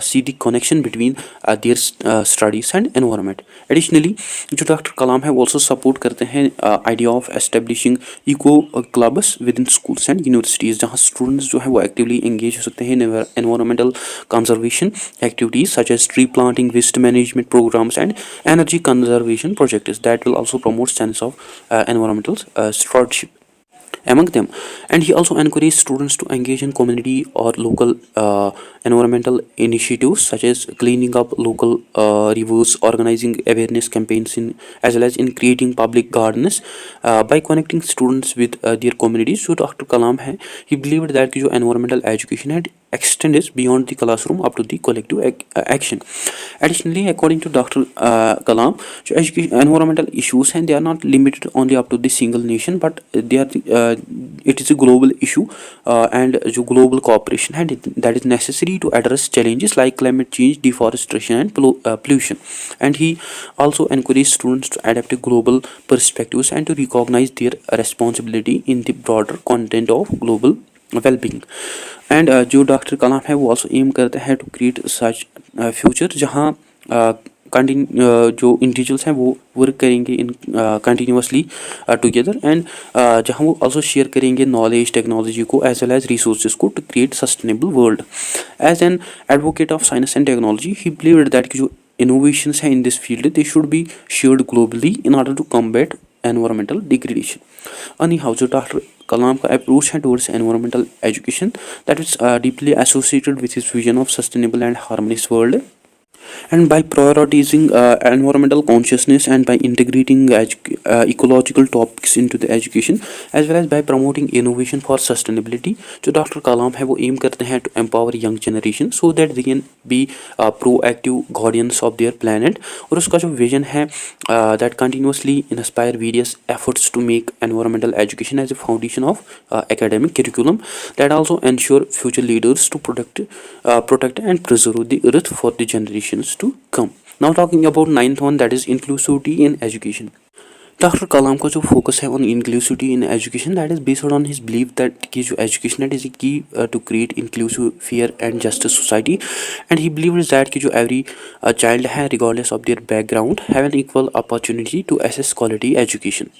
see the connection between their studies and environment. Additionally जो doctor Kalam है वो also support करते हैं idea of establishing eco clubs within schools and universities, जहाँ students जो है वो एक्टिवली एंगेज हो सकते हैं in environmental conservation activities such as tree planting, waste management programmes and energy conservation projects that will also promote sense of environmental stewardship among them. And he also encouraged students to engage in community or local environmental initiatives such as cleaning up local rivers, organizing awareness campaigns as well as in creating public gardens by connecting students with their communities. So Dr. Kalam hai, he believed that जो environmental education had extends beyond the classroom up to the collective action. Additionally, according to Dr. Kalam, जो environmental issues and they are not limited only up to the single nation, but they are it is a global issue and जो global cooperation है that is necessary to address challenges like climate change, deforestation and pollution. And he also encouraged students to adapt to global perspectives and to recognize their responsibility in the broader content of global well-being. And जो doctor Kalam है वो also aim करते हैं to create such future जहाँ जो individuals हैं वो work करेंगे इन कंटिन्यूसली टुगेदर एंड जहाँ वो ऑल्सो शेयर करेंगे नॉलेज टेक्नोलॉजी को एज वेल एज रिसोर्सेज को to create sustainable world. As an advocate of science and technology he believed that कि जो इनोवेशंस हैं in this field they should be shared globally in order to combat environmental degradation. Anyhow जो doctor Kalam का approach है towards environmental education that is deeply associated with his vision of sustainable and harmonious world. And by prioritizing environmental consciousness and by integrating ecological topics into the education as well as by promoting innovation for sustainability, जो doctor Kalam है वो aim करते हैं to empower young generation so that they can be proactive guardians of their planet। और उसका जो vision है that continuously inspire various efforts to make environmental education as a foundation of academic curriculum that also ensure future leaders to protect and preserve the earth for the generations to come. Now talking about ninth one, that is inclusivity in education. Dr. Kalam का जो focus है on inclusivity in education that is based on his belief that कि जो education is a key to create inclusive, fair and just society, and he believes that कि जो every child है regardless of their background have an equal opportunity to access quality education.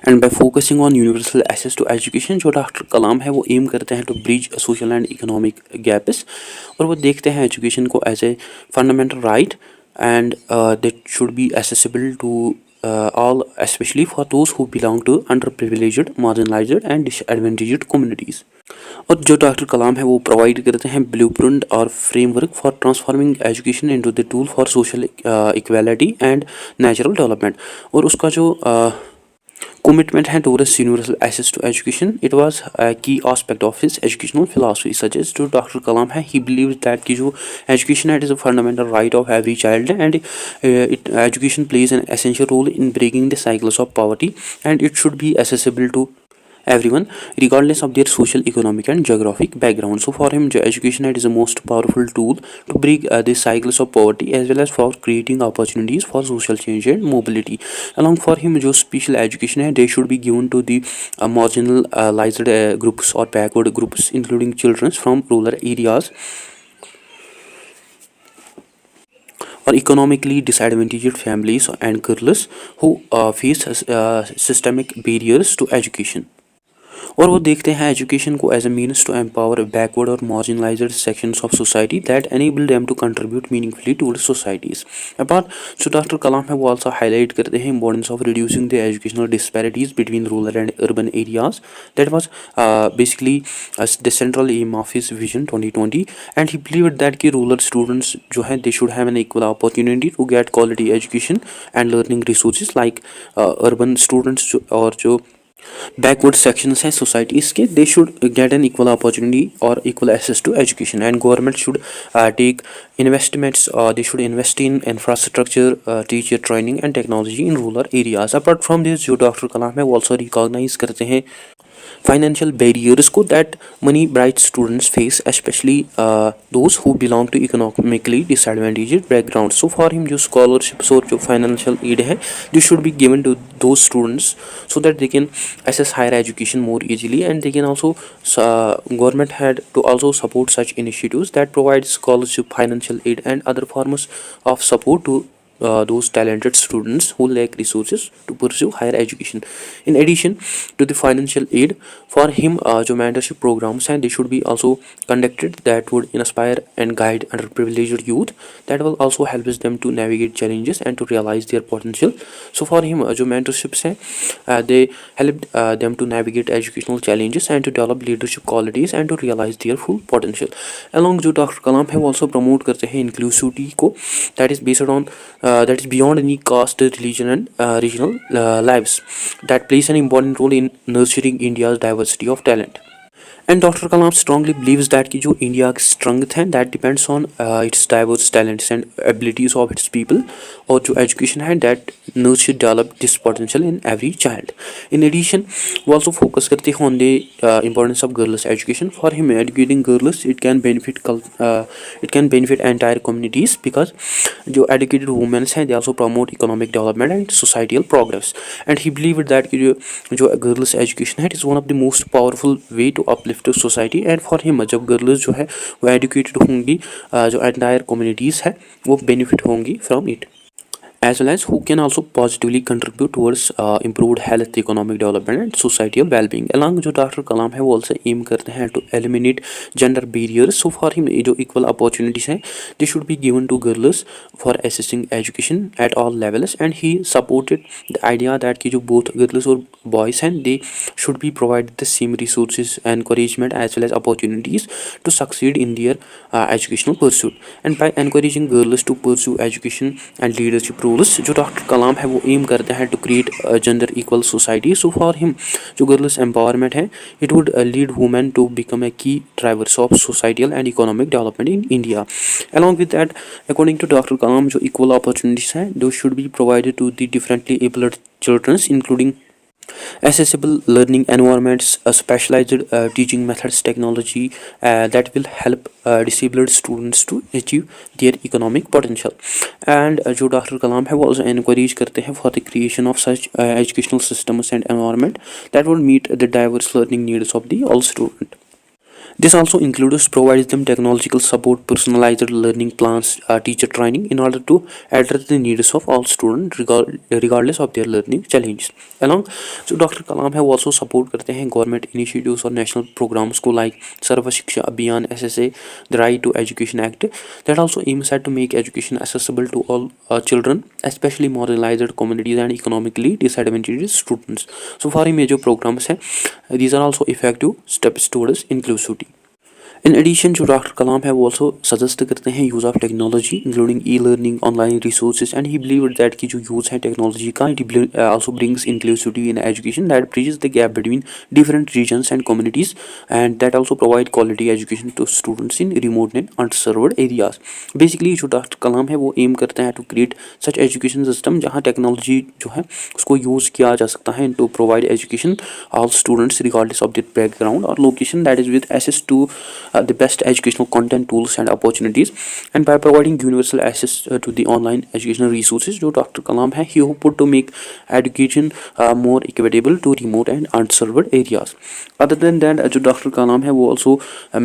And by focusing on universal access to education, जो doctor Kalam है वो aim करते हैं to bridge social and economic gaps, और वो देखते हैं एजुकेशन को as a fundamental right and that should be accessible to all, especially for those who belong to underprivileged, marginalized and disadvantaged communities. और जो डॉक्टर कलाम है वो प्रोवाइड करते हैं ब्लूप्रिंट और framework for transforming education into the tool for social equality and natural development. और उसका जो commitment है towards universal access to education, it was a key aspect of his educational philosophy, such as to Dr. Kalam है he believed that कि जो education is a fundamental right of every child and education plays an essential role in breaking the cycles of poverty and it should be accessible to everyone regardless of their social, economic and geographic background. So for him education is the most powerful tool to break the cycles of poverty as well as for creating opportunities for social change and mobility. Along for him जो special education है they should be given to the marginalized groups or backward groups including children from rural areas or economically disadvantaged families and girls who face systemic barriers to education. और वो देखते हैं education को as a means to empower backward और marginalised sections of society that enable them to contribute meaningfully to societies. Apart so doctor Kalam है वो also highlight करते हैं importance of reducing the educational disparities between rural and urban areas that was basically the central aim of his vision 2020 and he believed that कि rural students जो हैं they should have an equal opportunity to get quality education and learning resources like urban students और जो backward sections हैं societies के they should get an equal opportunity or equal access to education and government should take investments they should invest in infrastructure, teacher training and technology in rural areas. Apart from this जो doctor Kalam है वो also recognize करते हैं financial barriers को that many bright students face, especially those who belong to economically disadvantaged backgrounds. So for him जो scholarships और जो financial aid है this should be given to those students so that they can access higher education more easily, and they can also government had to also support such initiatives that provide scholarship, financial aid and other forms of support to those talented students who lack resources to pursue higher education. In addition to the financial aid, for him जो mentorship programs हैं they should be also conducted that would inspire and guide underprivileged youth, that will also help them to navigate challenges and to realize their potential. So for him जो mentorships हैं they helped them to navigate educational challenges and to develop leadership qualities and to realize their full potential. Along जो doctor Kalam है वो also promote करते हैं inclusivity को, that is based on that is beyond any caste, religion and regional lives, that plays an important role in nurturing India's diversity of talent. And Dr. Kalam strongly believes that कि जो India की strength है that depends on its diverse talents and abilities of its people, और जो education है that nurture develop this potential in every child. In addition, we also focus करते हैं on the importance of girls' education. For him, educating girls it can benefit entire communities, because जो educated women हैं they also promote economic development and societal progress. And he believed that कि जो girls' education है it is one of the most powerful way to uplift to society. And for him जब girls जो है वो educated होंगी जो entire communities है वो बेनिफिट होंगी from it, as well as who can also positively contribute towards improved health, economic development and societal well-being. Along जो डॉक्टर कलाम है वो also aim करते हैं to eliminate gender barriers. So for him जो equal opportunities हैं they should be given to girls for accessing education at all levels, and he supported the idea that कि जो both girls और boys हैं they should be provided the same resources, encouragement as well as opportunities to succeed in their educational pursuit. And by encouraging girls to pursue education and leadership roles, जो doctor Kalam है वो aim करते हैं to create gender equal society. So for him जो girls empowerment है it would lead women to become a key drivers of societal and economic development in India. Along with that according to doctor Kalam जो equal opportunities हैं though should be provided to the differently abled childrens, including accessible learning environments, specialized teaching methods, technology that will help disabled students to achieve their economic potential. And जो doctor Kalam है वो also encourage करते हैं for the creation of such educational systems and environment that would meet the diverse learning needs of the all student. This also includes provides them technological support, personalized learning plans, teacher training in order to address the needs of all students regardless of their learning challenges. Along so Dr. Kalam have also support करते हैं government initiatives और national programs को like सर्व शिक्षा अभियान SSA, the Right to Education Act, that also aims at to make education accessible to all children, especially marginalized communities and economically disadvantaged students. So far ये जो programs हैं these are also effective steps towards inclusivity. In addition जो doctor Kalam है वो also suggest करते हैं use of technology including e learning, online resources, and he believed that की जो यूज़ है टेक्नोलॉजी का it also brings inclusivity in education that bridges the gap between different regions and communities and that also provide quality education to students in remote and unserved areas. Basically जो doctor Kalam है वो aim करते हैं to create such education system जहाँ technology जो है उसको use किया जा सकता है to provide education all students regardless of their background और location, that is with access to the best educational content, tools and opportunities, and by providing universal access to the online educational resources जो doctor Kalam है he hoped to make education more equitable to remote and unserved areas. Other than that जो doctor Kalam है वो also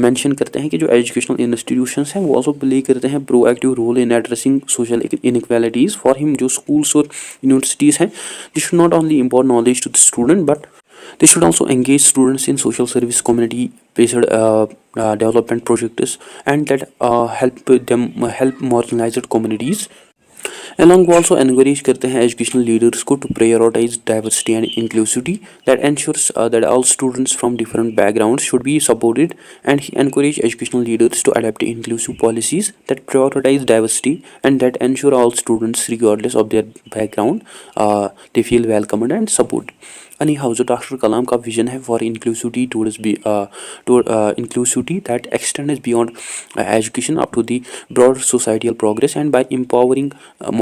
mention करते हैं कि जो educational institutions हैं वो also play करते हैं proactive role in addressing social inequalities. For him जो schools और universities हैं they should not only impart knowledge to the student but they should also engage students in social service, community based development projects, and that help marginalized communities. Along वो also encourage करते हैं educational leaders को to prioritize diversity and inclusivity that ensures that all students from different backgrounds should be supported, and he encourage educational leaders to adapt inclusive policies that prioritize diversity and that ensure all students regardless of their background they feel welcomed and supported. Anyhow जो doctor Kalam का vision है for inclusivity towards inclusivity that extends beyond education up to the broad societal progress, and by empowering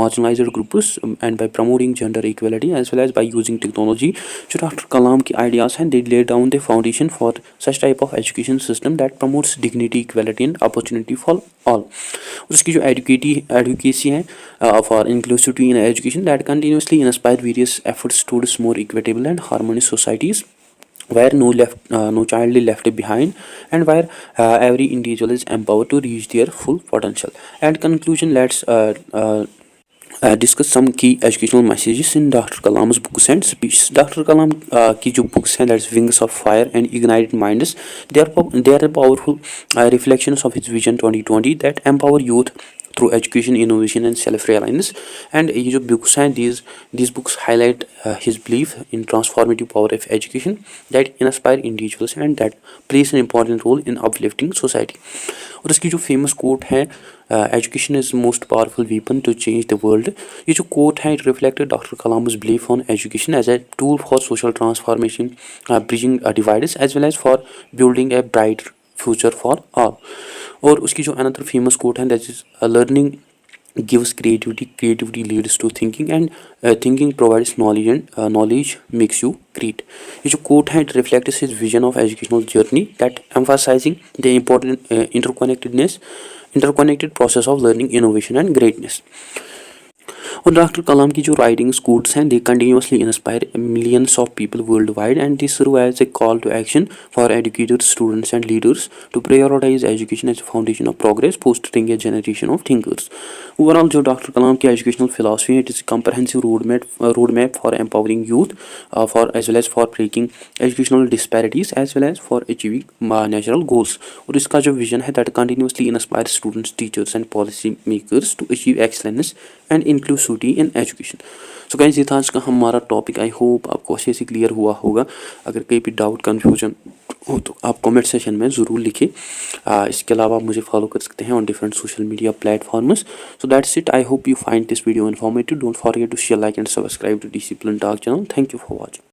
marginalized groups and by promoting gender equality as well as by using technology. जो doctor Kalam की ideas हैं, they lay down the foundation for such type of education system that promotes dignity, equality and opportunity for all. उसकी जो advocacy है for inclusivity in education that continuously inspire various efforts towards more equitable and harmonious societies where no child is left behind and where every individual is empowered to reach their full potential. At conclusion, let's discuss some key educational messages in Dr. Kalam's books and speeches. Dr. Kalam की जो books हैं, that's Wings of Fire and Ignited Minds, they are powerful reflections of his vision 2020 that empower youth through education, innovation and self-reliance. And ये जो books हैं, these books highlight his belief in transformative power of education that inspire individuals and that plays an important role in uplifting society. और इसकी जो famous quote है, education is most powerful weapon to change the world. ये जो quote है, it reflected Dr. Kalam's belief on education as a tool for social transformation, bridging divides as well as for building a bright future for all. और उसकी जो another famous quote है, that is learning gives creativity leads to thinking and thinking provides knowledge and knowledge makes you great. ये जो quote है, it reflects his vision of educational journey that emphasizing the important interconnected process of learning, innovation and greatness. और doctor Kalam की जो writings quotes हैं, they continuously inspire millions of people world wide and this serve as a call to action for educators, students and leaders to prioritise education as foundation of progress, fostering a generation of thinkers. Overall जो doctor Kalam की educational philosophy है, it is comprehensive road map for empowering youth for as well as for breaking educational disparities as well as for achieving natural goals. और इसका जो vision है, that continuously inspire students, teachers and policy makers to achieve excellence and inclusivity in education. So guys, ये था आज का हमारा topic. I hope आपको अच्छे से क्लियर हुआ होगा. अगर कहीं भी डाउट कन्फ्यूजन हो तो आप कमेंट सेशन में ज़रूर लिखें. इसके अलावा आप मुझे फॉलो कर सकते हैं on different social media platforms. So that's it. I hope you find this video informative. Don't forget to share, like and subscribe to discipline talk channel. Thank you for watching.